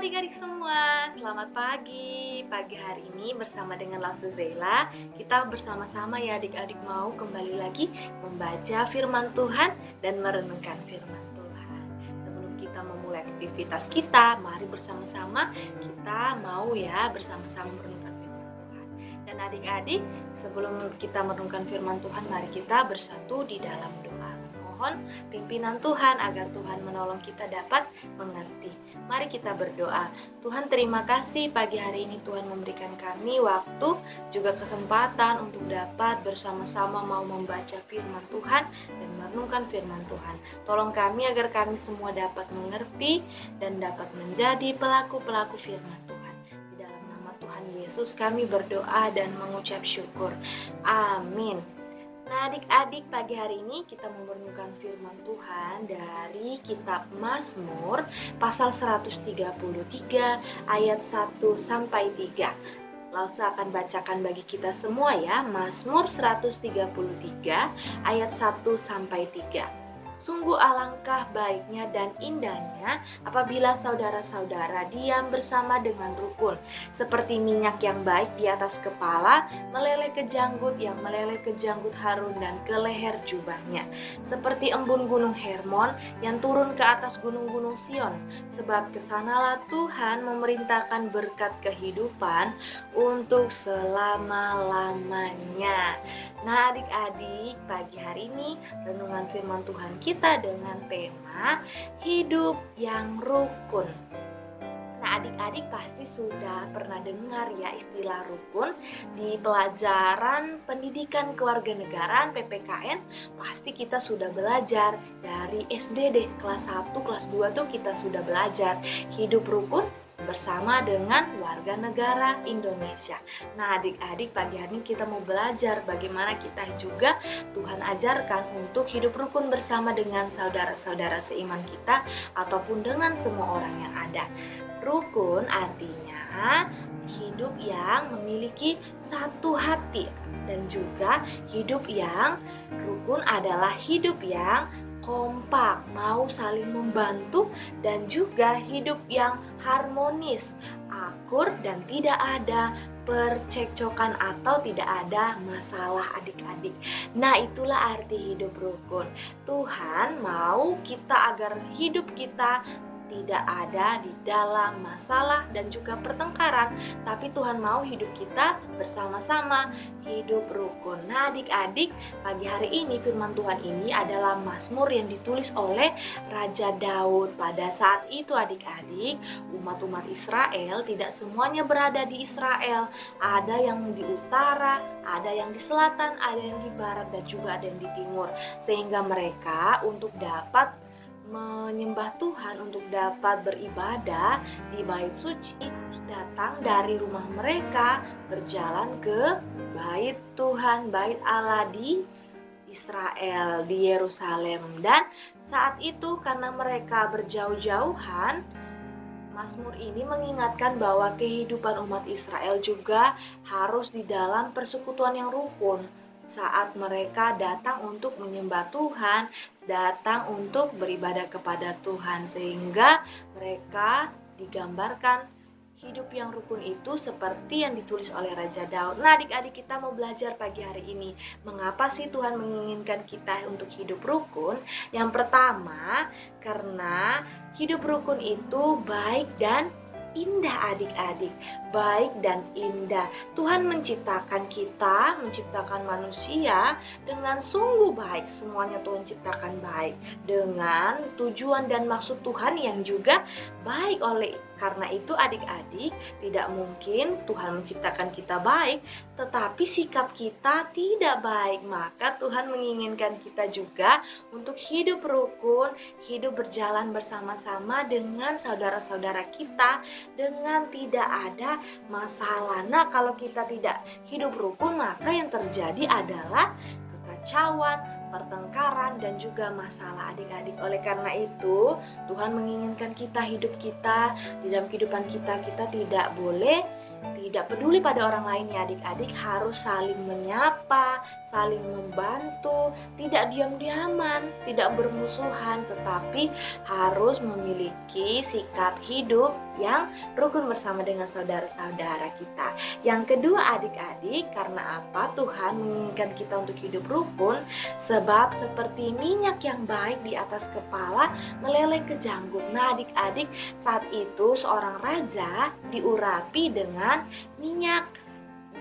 adik-adik semua, selamat pagi. Pagi hari ini bersama dengan Lause Zeyla, kita bersama-sama ya adik-adik mau kembali lagi membaca firman Tuhan dan merenungkan firman Tuhan. Sebelum kita memulai aktivitas kita, mari bersama-sama kita mau ya bersama-sama merenungkan firman Tuhan. Dan adik-adik, sebelum kita merenungkan firman Tuhan, mari kita bersatu di dalam doa. Mohon pimpinan Tuhan agar Tuhan menolong kita dapat mengerti. Mari kita berdoa. Tuhan, terima kasih pagi hari ini Tuhan memberikan kami waktu juga kesempatan untuk dapat bersama-sama mau membaca firman Tuhan dan merenungkan firman Tuhan. Tolong kami agar kami semua dapat mengerti dan dapat menjadi pelaku-pelaku firman Tuhan. Di dalam nama Tuhan Yesus kami berdoa dan mengucap syukur. Amin. Nah adik-adik, pagi hari ini kita merenungkan firman Tuhan dari kitab Mazmur pasal 133 ayat 1 sampai 3. Lause akan bacakan bagi kita semua ya, Mazmur 133 ayat 1 sampai 3. Sungguh alangkah baiknya dan indahnya apabila saudara-saudara diam bersama dengan rukun, seperti minyak yang baik di atas kepala, meleleh ke janggut, yang meleleh ke janggut Harun dan ke leher jubahnya, seperti embun gunung Hermon yang turun ke atas gunung-gunung Sion, sebab kesanalah Tuhan memerintahkan berkat kehidupan untuk selama-lamanya. Nah adik-adik, pagi hari ini renungan firman Tuhan kita dengan tema hidup yang rukun. Nah adik-adik pasti sudah pernah dengar ya istilah rukun di pelajaran pendidikan kewarganegaraan PPKN. Pasti kita sudah belajar dari SD deh, kelas 1, kelas 2 tuh kita sudah belajar hidup rukun bersama dengan warga negara Indonesia. Nah adik-adik, pagi hari ini kita mau belajar bagaimana kita juga Tuhan ajarkan untuk hidup rukun bersama dengan saudara-saudara seiman kita ataupun dengan semua orang yang ada. Rukun artinya hidup yang memiliki satu hati, dan juga hidup yang rukun adalah hidup yang kompak, mau saling membantu, dan juga hidup yang harmonis, akur, dan tidak ada percekcokan atau tidak ada masalah adik-adik. Nah itulah arti hidup rukun. Tuhan mau kita agar hidup kita tidak ada di dalam masalah dan juga pertengkaran, tapi Tuhan mau hidup kita bersama-sama, hidup rukun. Nah adik-adik, pagi hari ini firman Tuhan ini adalah Mazmur yang ditulis oleh Raja Daud. Pada saat itu adik-adik, umat-umat Israel tidak semuanya berada di Israel. Ada yang di utara, ada yang di selatan, ada yang di barat, dan juga ada yang di timur. Sehingga mereka untuk dapat menyembah Tuhan, untuk dapat beribadah di bait suci, harus datang dari rumah mereka, berjalan ke bait Tuhan, bait Allah di Israel, di Yerusalem. Dan saat itu karena mereka berjauh-jauhan, Mazmur ini mengingatkan bahwa kehidupan umat Israel juga harus di dalam persekutuan yang rukun. Saat mereka datang untuk menyembah Tuhan, datang untuk beribadah kepada Tuhan, sehingga mereka digambarkan hidup yang rukun itu seperti yang ditulis oleh Raja Daud. Nah adik-adik, kita mau belajar pagi hari ini, mengapa sih Tuhan menginginkan kita untuk hidup rukun? Yang pertama, karena hidup rukun itu baik dan indah adik-adik, baik dan indah. Tuhan menciptakan kita, menciptakan manusia dengan sungguh baik. Semuanya Tuhan ciptakan baik dengan tujuan dan maksud Tuhan yang juga baik. Oleh karena itu adik-adik, tidak mungkin Tuhan menciptakan kita baik tetapi sikap kita tidak baik. Maka Tuhan menginginkan kita juga untuk hidup rukun, hidup berjalan bersama-sama dengan saudara-saudara kita dengan tidak ada masalah. Nah kalau kita tidak hidup rukun, maka yang terjadi adalah kekacauan, pertengkaran, dan juga masalah adik-adik. Oleh karena itu Tuhan menginginkan kita, hidup kita, di dalam kehidupan kita tidak boleh tidak peduli pada orang lain ya adik-adik, harus saling menyapa, saling membantu, tidak diam-diaman, tidak bermusuhan, tetapi harus memiliki sikap hidup yang rukun bersama dengan saudara-saudara kita. Yang kedua adik-adik, karena apa Tuhan menginginkan kita untuk hidup rukun? Sebab seperti minyak yang baik di atas kepala meleleh ke janggut. Nah adik-adik, saat itu seorang raja diurapi dengan minyak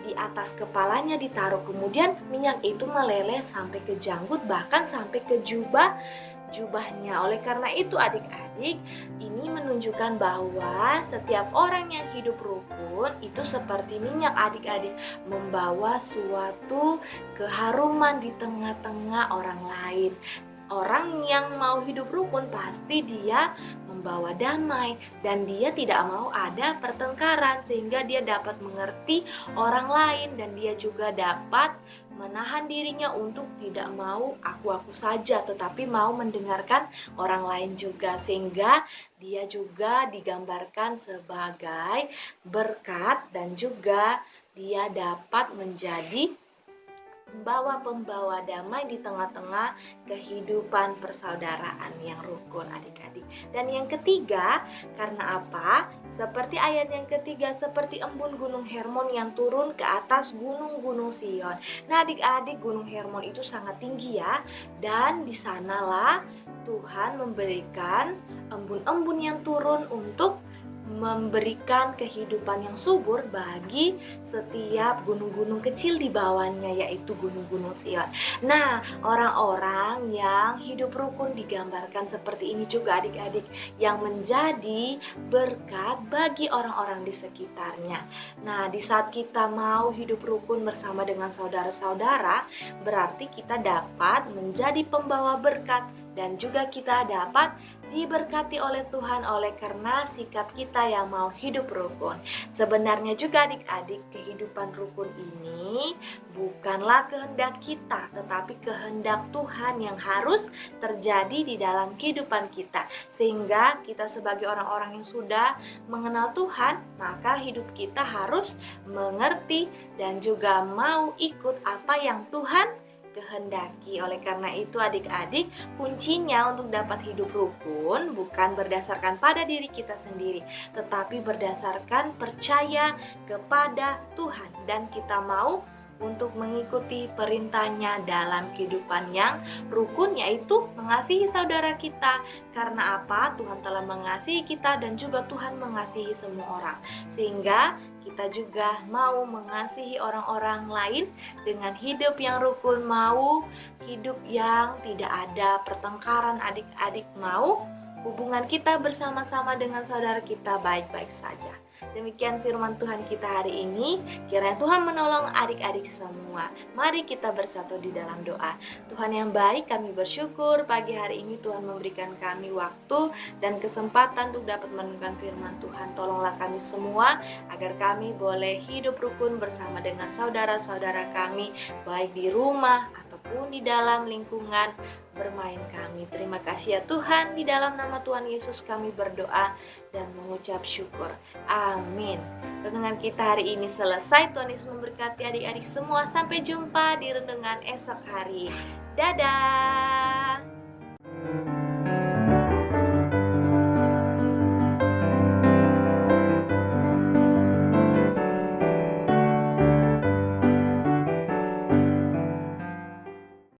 di atas kepalanya ditaruh, kemudian minyak itu meleleh sampai ke janggut, bahkan sampai ke jubahnya. Oleh karena itu adik-adik, ini menunjukkan bahwa setiap orang yang hidup rukun itu seperti minyak adik-adik, membawa suatu keharuman di tengah-tengah orang lain. Orang yang mau hidup rukun pasti dia membawa damai dan dia tidak mau ada pertengkaran, sehingga dia dapat mengerti orang lain dan dia juga dapat menahan dirinya untuk tidak mau aku saja, tetapi mau mendengarkan orang lain juga, sehingga dia juga digambarkan sebagai berkat dan juga dia dapat menjadi pembawa damai di tengah-tengah kehidupan persaudaraan yang rukun adik-adik. Dan yang ketiga, karena apa? Seperti ayat yang ketiga, seperti embun gunung Hermon yang turun ke atas gunung-gunung Sion. Nah adik-adik, gunung Hermon itu sangat tinggi ya, dan di sanalah Tuhan memberikan embun-embun yang turun untuk memberikan kehidupan yang subur bagi setiap gunung-gunung kecil di bawahnya, yaitu gunung-gunung Sion. Nah, orang-orang yang hidup rukun digambarkan seperti ini juga adik-adik, yang menjadi berkat bagi orang-orang di sekitarnya. Nah, di saat kita mau hidup rukun bersama dengan saudara-saudara, berarti kita dapat menjadi pembawa berkat dan juga kita dapat diberkati oleh Tuhan oleh karena sikap kita yang mau hidup rukun. Sebenarnya juga adik-adik, kehidupan rukun ini bukanlah kehendak kita, tetapi kehendak Tuhan yang harus terjadi di dalam kehidupan kita. Sehingga kita sebagai orang-orang yang sudah mengenal Tuhan, maka hidup kita harus mengerti dan juga mau ikut apa yang Tuhan kehendaki. Oleh karena itu adik-adik, kuncinya untuk dapat hidup rukun bukan berdasarkan pada diri kita sendiri, tetapi berdasarkan percaya kepada Tuhan dan kita mau untuk mengikuti perintahnya dalam kehidupan yang rukun, yaitu mengasihi saudara kita. Karena apa? Tuhan telah mengasihi kita dan juga Tuhan mengasihi semua orang, sehingga kita juga mau mengasihi orang-orang lain dengan hidup yang rukun, mau hidup yang tidak ada pertengkaran adik-adik, mau hubungan kita bersama-sama dengan saudara kita baik-baik saja. Demikian firman Tuhan kita hari ini. Kiranya Tuhan menolong adik-adik semua. Mari kita bersatu di dalam doa. Tuhan yang baik, kami bersyukur pagi hari ini Tuhan memberikan kami waktu dan kesempatan untuk dapat menemukan firman Tuhan. Tolonglah kami semua agar kami boleh hidup rukun bersama dengan saudara-saudara kami, baik di rumah ataupun di dalam lingkungan bermain kami. Terima kasih ya Tuhan, di dalam nama Tuhan Yesus kami berdoa dan mengucap syukur. Amin. Renungan kita hari ini selesai. Tuhan Yesus memberkati adik-adik semua. Sampai jumpa di renungan esok hari. Dadah.